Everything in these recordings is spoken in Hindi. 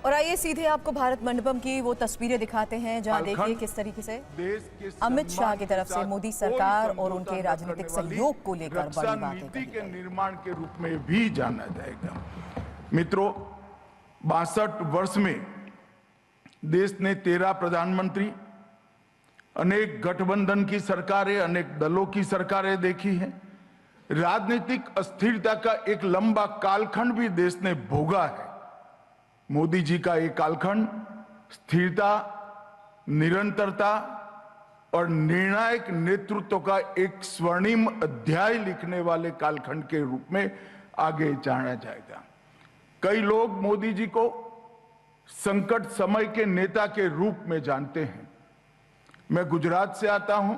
और आइए सीधे आपको भारत मंडपम की वो तस्वीरें दिखाते हैं जहां देखिए किस तरीके से अमित शाह की तरफ से मोदी सरकार और उनके राजनीतिक सहयोग को लेकर बड़ी बातें कही के निर्माण के रूप में भी जाना जाएगा। मित्रों, 62 वर्ष में देश ने 13 प्रधानमंत्री, अनेक गठबंधन की सरकारें, अनेक दलों की सरकारें देखी हैं। राजनीतिक अस्थिरता का एक लंबा कालखंड भी देश ने भोगा है। मोदी जी का एक कालखंड स्थिरता, निरंतरता और निर्णायक नेतृत्व का एक स्वर्णिम अध्याय लिखने वाले कालखंड के रूप में आगे जाना जाएगा। कई लोग मोदी जी को संकट समय के नेता के रूप में जानते हैं। मैं गुजरात से आता हूं।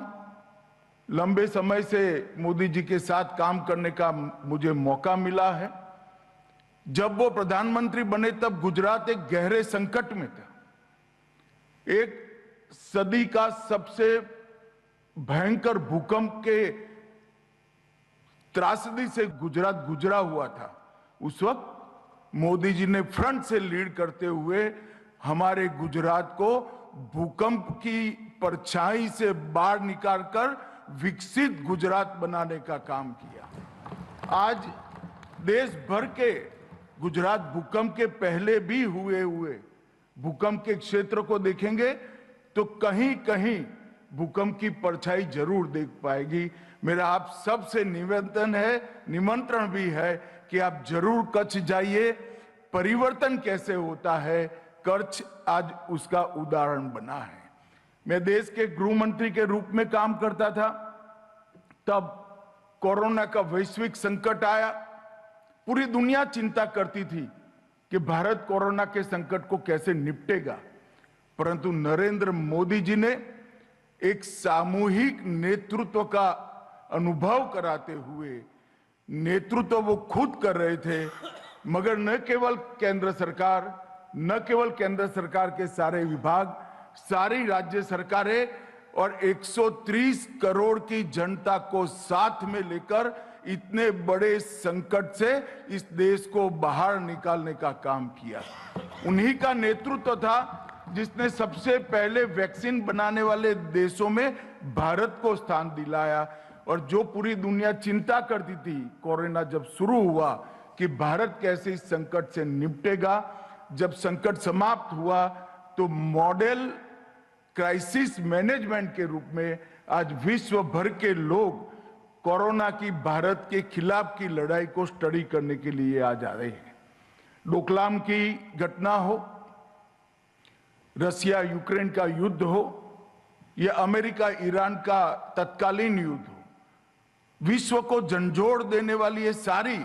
लंबे समय से मोदी जी के साथ काम करने का मुझे मौका मिला है। जब वो प्रधानमंत्री बने तब गुजरात एक गहरे संकट में था। एक सदी का सबसे भयंकर भूकंप के त्रासदी से गुजरात गुजरा हुआ था। उस वक्त मोदी जी ने फ्रंट से लीड करते हुए हमारे गुजरात को भूकंप की परछाई से बाहर निकालकर विकसित गुजरात बनाने का काम किया। आज देश भर के गुजरात भूकंप के पहले भी हुए भूकंप के क्षेत्र को देखेंगे तो कहीं कहीं भूकंप की परछाई जरूर देख पाएगी। मेरा आप सबसे निवेदन है, निमंत्रण भी है कि आप जरूर कच्छ जाइए। परिवर्तन कैसे होता है, कच्छ आज उसका उदाहरण बना है। मैं देश के गृह मंत्री के रूप में काम करता था, तब कोरोना का वैश्विक संकट आया। पूरी दुनिया चिंता करती थी कि भारत कोरोना के संकट को कैसे निपटेगा, परंतु नरेंद्र मोदी जी ने एक सामूहिक नेतृत्व का अनुभव कराते हुए, नेतृत्व वो खुद कर रहे थे, मगर न केवल केंद्र सरकार के सारे विभाग, सारी राज्य सरकारें और 130 करोड़ की जनता को साथ में लेकर इतने बड़े संकट से इस देश को बाहर निकालने का काम किया। उन्हीं का नेतृत्व था जिसने सबसे पहले वैक्सीन बनाने वाले देशों में भारत को स्थान दिलाया। और जो पूरी दुनिया चिंता करती थी कोरोना जब शुरू हुआ कि भारत कैसे इस संकट से निपटेगा, जब संकट समाप्त हुआ तो मॉडल क्राइसिस मैनेजमेंट के रूप में आज विश्व भर के लोग कोरोना की भारत के खिलाफ की लड़ाई को स्टडी करने के लिए आ जा रहे हैं। डोकलाम की घटना हो, रशिया यूक्रेन का युद्ध हो या अमेरिका ईरान का तत्कालीन युद्ध हो, विश्व को झंझोड़ देने वाली ये सारी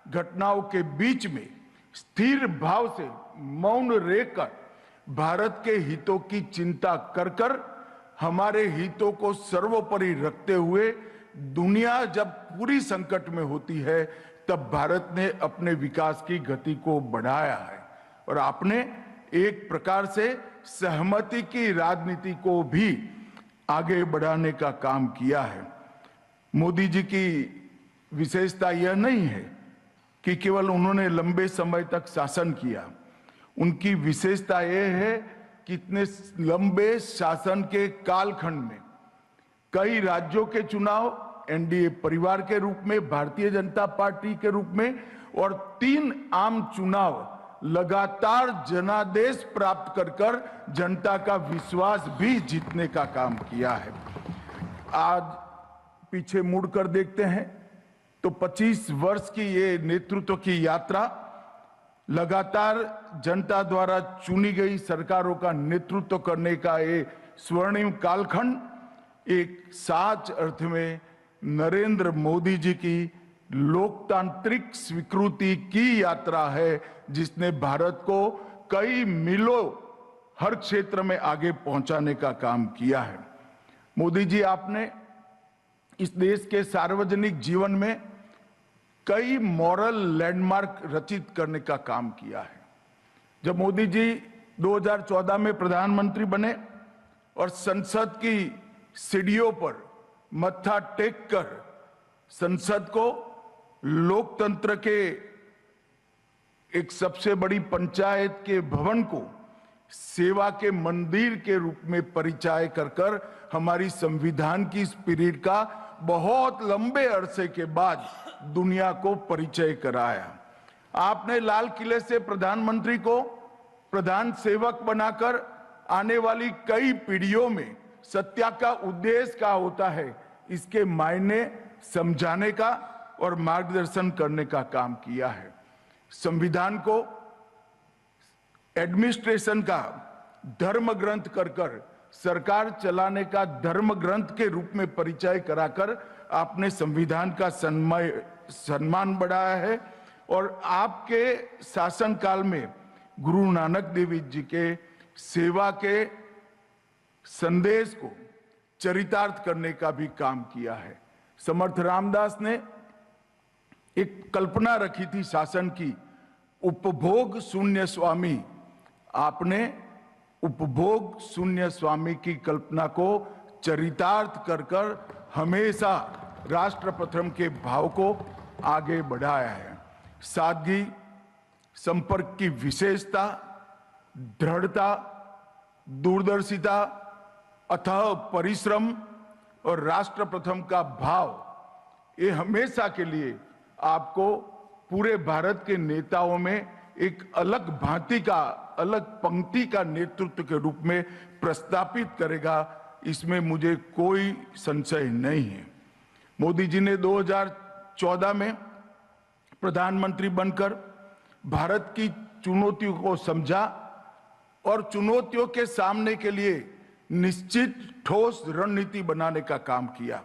घटनाओं के बीच में स्थिर भाव से मौन रहकर भारत के हितों की चिंता कर कर हमारे हितों को सर्वोपरि रखते हुए दुनिया जब पूरी संकट में होती है तब भारत ने अपने विकास की गति को बढ़ाया है और आपने एक प्रकार से सहमति की राजनीति को भी आगे बढ़ाने का काम किया है। मोदी जी की विशेषता यह नहीं है कि केवल उन्होंने लंबे समय तक शासन किया। उनकी विशेषता यह है कि इतने लंबे शासन के कालखंड में कई राज्यों के चुनाव एनडीए परिवार के रूप में, भारतीय जनता पार्टी के रूप में और 3 आम चुनाव लगातार जनादेश प्राप्त कर जनता का विश्वास भी जीतने का काम किया है। आज पीछे मुड़कर देखते हैं तो 25 वर्ष की ये नेतृत्व की यात्रा, लगातार जनता द्वारा चुनी गई सरकारों का नेतृत्व करने का ये स्वर्णिम कालखंड एक साच अर्थ में नरेंद्र मोदी जी की लोकतांत्रिक स्वीकृति की यात्रा है, जिसने भारत को कई मीलों हर क्षेत्र में आगे पहुंचाने का काम किया है। मोदी जी, आपने इस देश के सार्वजनिक जीवन में कई मॉरल लैंडमार्क रचित करने का काम किया है। जब मोदी जी 2014 में प्रधानमंत्री बने और संसद की सीढ़ियों पर मत्था टेक कर संसद को लोकतंत्र के एक सबसे बड़ी पंचायत के भवन को सेवा के मंदिर के रूप में परिचय कर हमारी संविधान की स्पिरिट का बहुत लंबे अरसे के बाद दुनिया को परिचय कराया। आपने लाल किले से प्रधानमंत्री को प्रधान सेवक बनाकर आने वाली कई पीढ़ियों में सत्या का उद्देश्य क्या होता है इसके मायने समझाने का और मार्गदर्शन करने का काम किया है। संविधान को एडमिनिस्ट्रेशन का धर्म ग्रंथ कर सरकार चलाने का धर्म ग्रंथ के रूप में परिचय कराकर आपने संविधान का सम्मान बढ़ाया है और आपके शासनकाल में गुरु नानक देव जी के सेवा के संदेश को चरितार्थ करने का भी काम किया है। समर्थ रामदास ने एक कल्पना रखी थी शासन की, उपभोग शून्य स्वामी। आपने उपभोग शून्य स्वामी की कल्पना को चरितार्थ कर हमेशा राष्ट्र प्रथम के भाव को आगे बढ़ाया है। सादगी, संपर्क की विशेषता, दृढ़ता, दूरदर्शिता, अथाह परिश्रम और राष्ट्र प्रथम का भाव, ये हमेशा के लिए आपको पूरे भारत के नेताओं में एक अलग भांति का, अलग पंक्ति का नेतृत्व के रूप में प्रस्थापित करेगा, इसमें मुझे कोई संशय नहीं है। मोदी जी ने 2014 में प्रधानमंत्री बनकर भारत की चुनौतियों को समझा और चुनौतियों के सामने के लिए निश्चित ठोस रणनीति बनाने का काम किया।